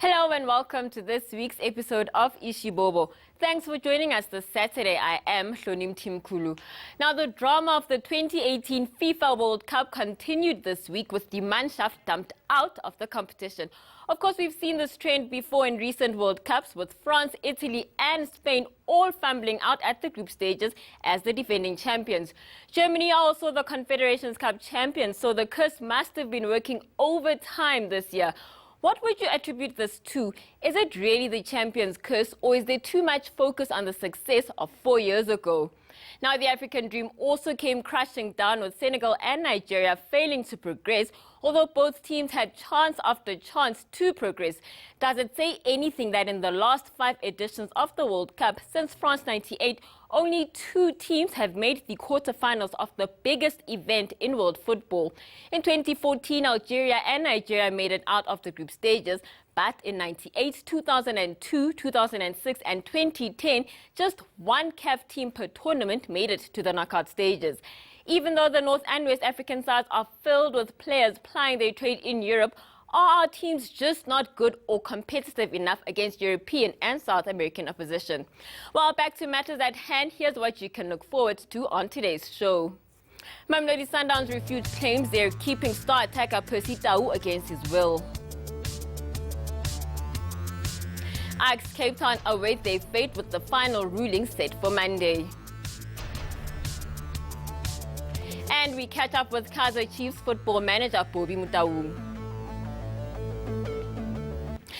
Hello and welcome to this week's episode of eShibobo. Thanks for joining us this Saturday. I am Hlonim Timkulu. Now, the drama of the 2018 FIFA World Cup continued this week with the Mannschaft dumped out of the competition. Of course, we've seen this trend before in recent World Cups with France, Italy and Spain all fumbling out at the group stages as the defending champions. Germany are also the Confederations Cup champions, so the curse must have been working overtime this year. What would you attribute this to? Is it really the champions' curse, or is there too much focus on the success of 4 years ago? Now, the African dream also came crashing down with Senegal and Nigeria failing to progress, although both teams had chance after chance to progress. Does it say anything that in the last 5 editions of the World Cup since France '98, only 2 teams have made the quarterfinals of the biggest event in world football? In 2014, Algeria and Nigeria made it out of the group stages, but in '98, 2002, 2006 and 2010, just one CAF team per tournament made it to the knockout stages. Even though the North and West African sides are filled with players plying their trade in Europe, are our teams just not good or competitive enough against European and South American opposition? Well, back to matters at hand, here's what you can look forward to on today's show. Mamelodi Sundowns refutes claims they're keeping star attacker Percy Tau against his will. Ajax Cape Town await their fate with the final ruling set for Monday. And we catch up with Kaizer Chiefs football manager Bobby Mutaung.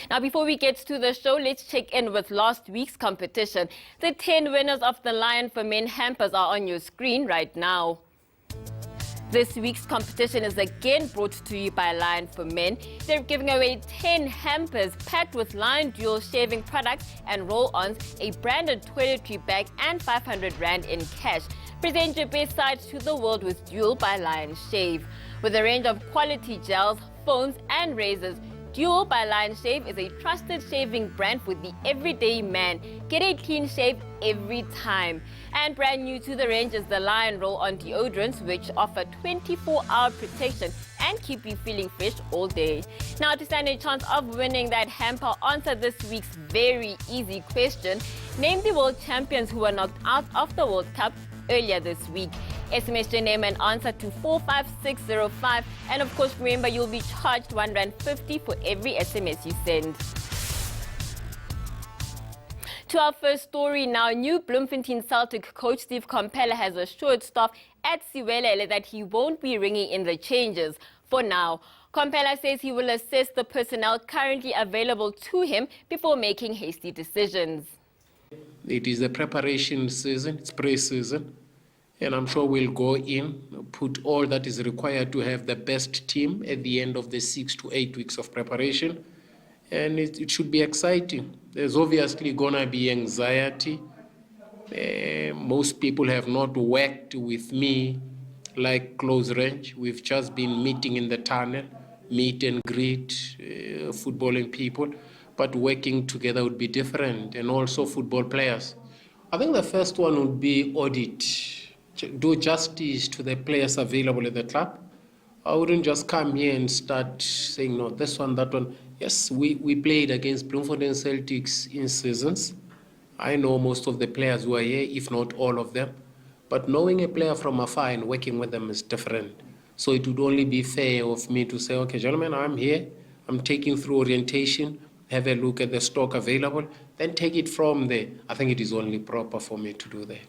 Now, before we get to the show, let's check in with last week's competition. The 10 winners of the Lion for Men hampers are on your screen right now. This week's competition is again brought to you by Lion for Men. They're giving away 10 hampers packed with Lion Dual shaving products and roll-ons, a branded toiletry bag and 500 Rand in cash. Present your best side to the world with Dual by Lion Shave. With a range of quality gels, foams and razors, Dual by Lion Shave is a trusted shaving brand for the everyday man. Get a clean shave every time. And brand new to the range is the Lion Roll-On deodorants, which offer 24-hour protection and keep you feeling fresh all day. Now, to stand a chance of winning that hamper, answer this week's very easy question. Name the world champions who were knocked out of the World Cup earlier this week. SMS your name and answer to 45605. And of course, remember, you'll be charged R1.50 for every SMS you send. To our first story now, new Bloemfontein Celtic coach Steve Komphela has assured staff at Siwelele that he won't be ringing in the changes for now. Komphela says he will assess the personnel currently available to him before making hasty decisions. It is the preparation season, it's pre-season, and I'm sure we'll go in, put all that is required to have the best team at the end of the 6 to 8 weeks of preparation, and it should be exciting. There's obviously going to be anxiety. Most people have not worked with me like close range. We've just been meeting in the tunnel, meet and greet, footballing people. But working together would be different, and also football players. I think the first one would be audit, do justice to the players available at the club. I wouldn't just come here and start saying, no, this one, that one. Yes, we played against Bloemfontein Celtics in seasons. I know most of the players who are here, if not all of them. But knowing a player from afar and working with them is different. So it would only be fair of me to say, okay, gentlemen, I'm here. I'm taking through orientation. Have a look at the stock available, then take it from there. I think it is only proper for me to do that.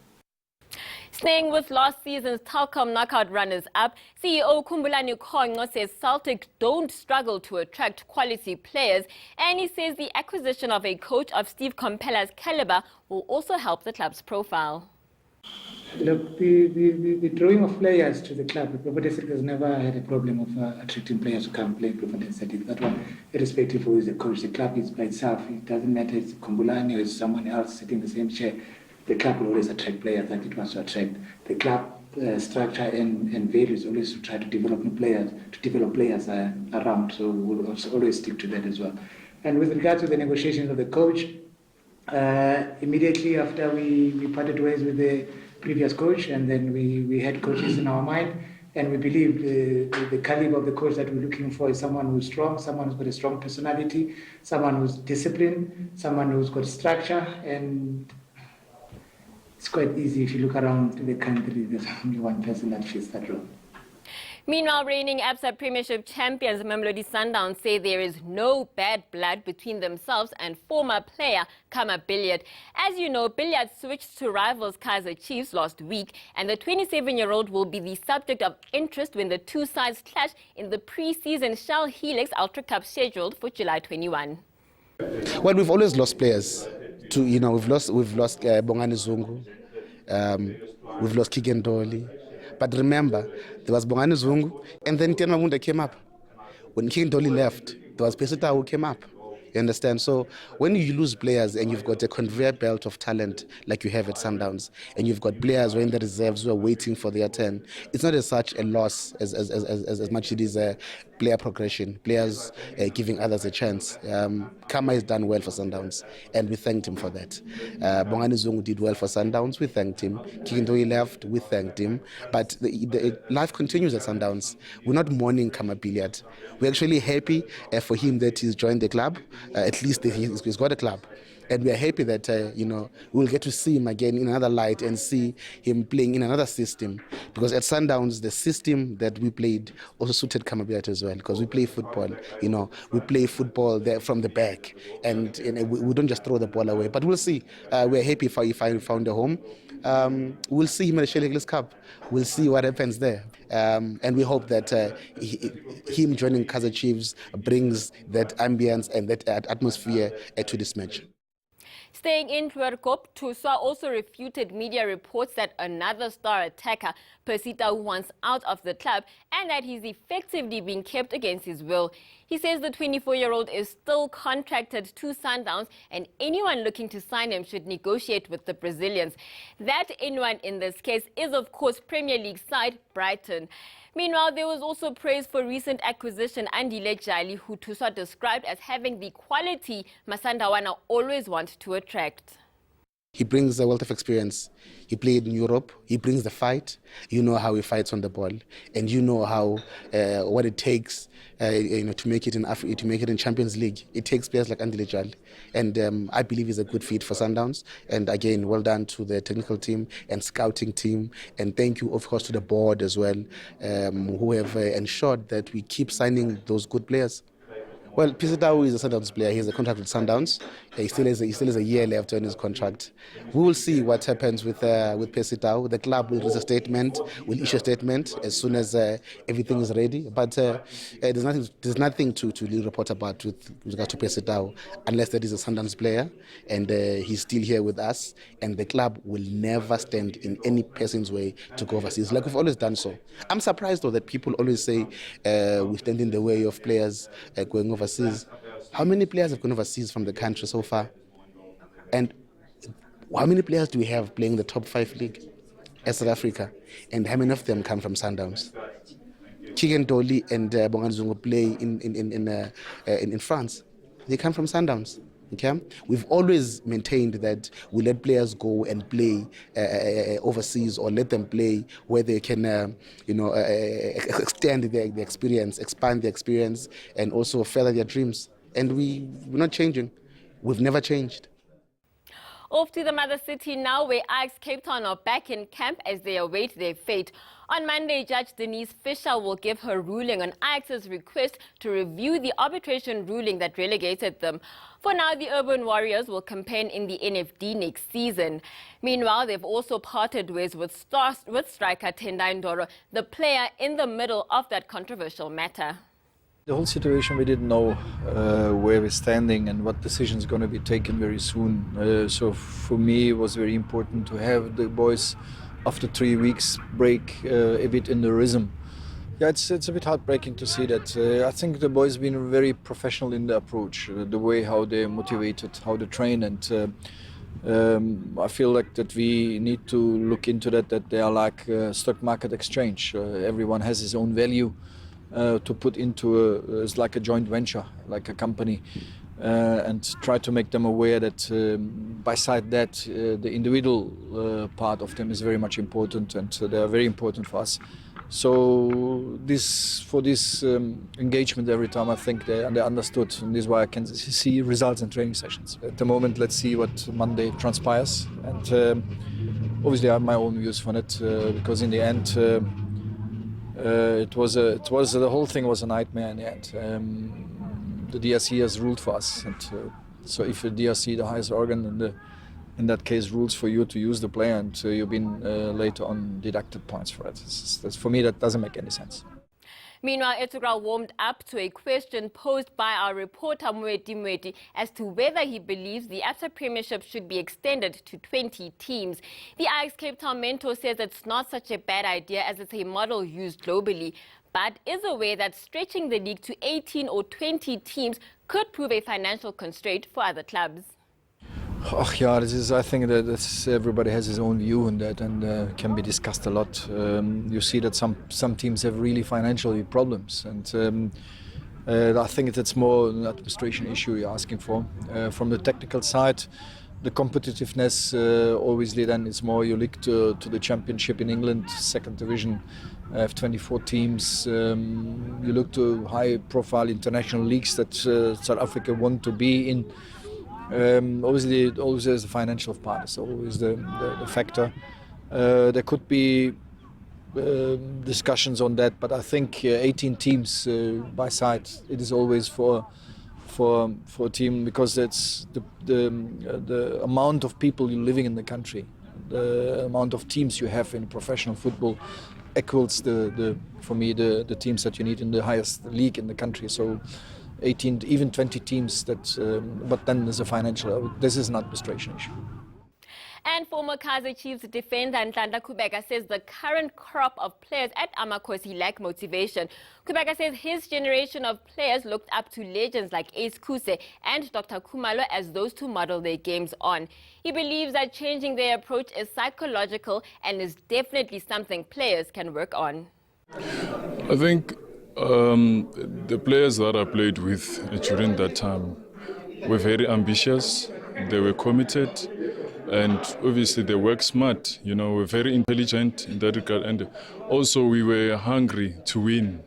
Staying with last season's Telkom knockout runners-up, CEO Komphela says Celtic don't struggle to attract quality players, and he says the acquisition of a coach of Steve Komphela's caliber will also help the club's profile. Look, the drawing of players to the club, Bloemfontein has never had a problem of attracting players to come play Bloemfontein Celtic. That one, irrespective of who is the coach, the club is by itself. It doesn't matter if it's Komphela or it's someone else sitting in the same chair. The club will always attract players that it wants to attract. The club structure and value is always to try to develop new players, to develop players around. So we'll always stick to that as well. And with regard to the negotiations of the coach, immediately after we parted ways with the previous coach, and then we had coaches in our mind. And we believe the caliber of the coach that we're looking for is someone who's strong, someone who's got a strong personality, someone who's disciplined, someone who's got structure. And it's quite easy if you look around the country, there's only one person that fits that role. Meanwhile, reigning Absa Premiership champions Mamelodi Sundowns say there is no bad blood between themselves and former player Khama Billiat. As you know, Billiat switched to rivals Kaizer Chiefs last week, and the 27-year-old will be the subject of interest when the two sides clash in the pre-season Shell Helix Ultra Cup scheduled for July 21. Well, we've always lost players. We've lost Bongani Zungu, we've lost Kigentoli. But remember, there was Bongani Zungu, and then Tian Mamunda came up. When Kigentoli left, there was Percy Tau who came up. You understand? So when you lose players and you've got a conveyor belt of talent like you have at Sundowns, and you've got players who are in the reserves who are waiting for their turn, it's not as such a loss as much it is a player progression, players giving others a chance. Khama has done well for Sundowns, and we thanked him for that. Bongani Zungu did well for Sundowns, we thanked him. Kigentoli left, we thanked him. But the life continues at Sundowns. We're not mourning Khama Billiat. We're actually happy for him that he's joined the club. At least he's got a club. And we are happy that, we'll get to see him again in another light and see him playing in another system. Because at Sundowns, the system that we played also suited Khama Billiat as well. Because we play football, we play football there from the back. And we don't just throw the ball away. But we'll see. We're happy if I found a home. We'll see him at the Shell Helix Cup. We'll see what happens there. And we hope that him joining Kaizer Chiefs brings that ambience and that atmosphere to this match. Staying in Twerkop, Tuswa also refuted media reports that another star attacker, Percy Tau, wants out of the club and that he's effectively being kept against his will. He says the 24-year-old is still contracted to Sundowns and anyone looking to sign him should negotiate with the Brazilians. That anyone in this case is, of course, Premier League side Brighton. Meanwhile, there was also praise for recent acquisition Andile Jali, who Tuswa described as having the quality Masandawana always want to attract. He brings a wealth of experience. He played in Europe. He brings the fight. You know how he fights on the ball, and you know how what it takes, to make it in Africa, to make it in Champions League. It takes players like Andile Jali, and I believe he's a good fit for Sundowns. And again, well done to the technical team and scouting team, and thank you, of course, to the board as well, who have ensured that we keep signing those good players. Well, Percy Tau is a Sundowns player. He has a contract with Sundowns. He still has a year left on his contract. We will see what happens with Percy Tau. The club will issue a statement as soon as everything is ready. But there's nothing to really report about with regard to Percy Tau, unless that is a Sundowns player and he's still here with us. And the club will never stand in any person's way to go overseas, like we've always done so. I'm surprised though that people always say we stand in the way of players going overseas. How many players have gone overseas from the country so far? And how many players do we have playing the top 5 league as South Africa? And how many of them come from Sundowns? Kigentoli and Bongani Zungu play in France. They come from Sundowns. Okay? We've always maintained that we let players go and play overseas, or let them play where they can, extend their experience, expand their experience, and also further their dreams. And we're not changing. We've never changed. Off to the mother city now, where Ajax Cape Town are back in camp as they await their fate. On Monday, Judge Denise Fisher will give her ruling on Ajax's request to review the arbitration ruling that relegated them. For now, the Urban Warriors will campaign in the NFD next season. Meanwhile, they've also parted ways with striker Tendai Ndoro, the player in the middle of that controversial matter. The whole situation, we didn't know where we're standing and what decision is going to be taken very soon. So for me, it was very important to have the boys, after 3 weeks break, a bit in the rhythm. Yeah, it's a bit heartbreaking to see that. I think the boys have been very professional in the approach, the way how they're motivated, how they train, and I feel like that we need to look into that they are like a stock market exchange. Everyone has his own value to put into it's like a joint venture, like a company, and try to make them aware that beside that the individual part of them is very much important, and they are very important for us. So for this engagement every time, I think they understood, and this is why I can see results in training sessions. At the moment, let's see what Monday transpires, and obviously I have my own views on it because in the end, the whole thing was a nightmare in the end. The DRC has ruled for us, and so if the DRC, the highest organ, in that case, rules for you to use the player, and you've been later on deducted points for it. For me, that doesn't make any sense. Meanwhile, Etugra warmed up to a question posed by our reporter Mweti as to whether he believes the Absa Premiership should be extended to 20 teams. The Ajax Cape Town mentor says it's not such a bad idea as it's a model used globally, but is aware that stretching the league to 18 or 20 teams could prove a financial constraint for other clubs. Oh, yeah, I think that everybody has his own view on that, and can be discussed a lot. You see that some teams have really financial problems, and I think that's more an administration issue you're asking for. From the technical side, the competitiveness, obviously then it's more you look to the championship in England, second division, have 24 teams. You look to high-profile international leagues that South Africa want to be in. Obviously, always there's the financial part, so always the factor. There could be discussions on that, but I think 18 teams by side, it is always for a team, because it's the amount of people you living in the country, the amount of teams you have in professional football equals for me the teams that you need in the highest league in the country. So 18, even 20 teams, but then there's a financial, this is an administration issue. And former Kaizer Chiefs defender Nhlanhla Kubeka says the current crop of players at Amakhosi lack motivation. Kubeka says his generation of players looked up to legends like Ace Kuse and Dr. Khumalo as those to model their games on. He believes that changing their approach is psychological and is definitely something players can work on. I think the players that I played with during that time were very ambitious, they were committed, and obviously they work smart, were very intelligent in that regard, and also we were hungry to win,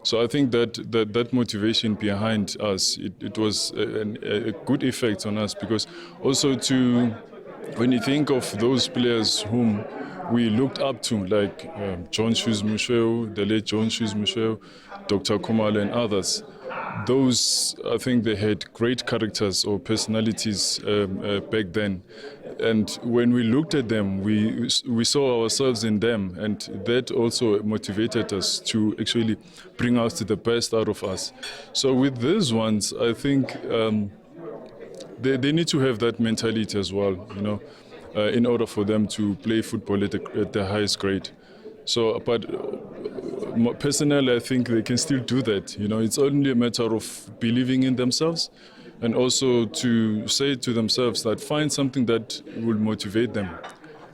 So I think that motivation behind us, it was a good effect on us, because also when you think of those players whom we looked up to, like John Shoes Musheo, the late John Shoes Musheo, Dr. Khumalo and others, those, I think they had great characters or personalities back then. And when we looked at them, we saw ourselves in them, and that also motivated us to actually bring out the best out of us. So with these ones, I think they need to have that mentality as well, in order for them to play football at the highest grade. So, but personally, I think they can still do that. It's only a matter of believing in themselves, and also to say to themselves that find something that will motivate them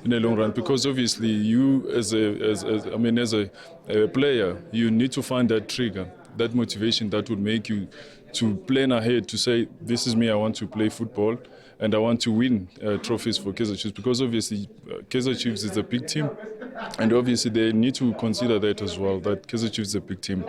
in the long run. Because obviously, you as a player, you need to find that trigger, that motivation that will make you to plan ahead, to say, this is me, I want to play football, and I want to win trophies for Kaizer Chiefs, because obviously Kaizer Chiefs is a big team, and obviously they need to consider that as well, that Kaizer Chiefs is a big team.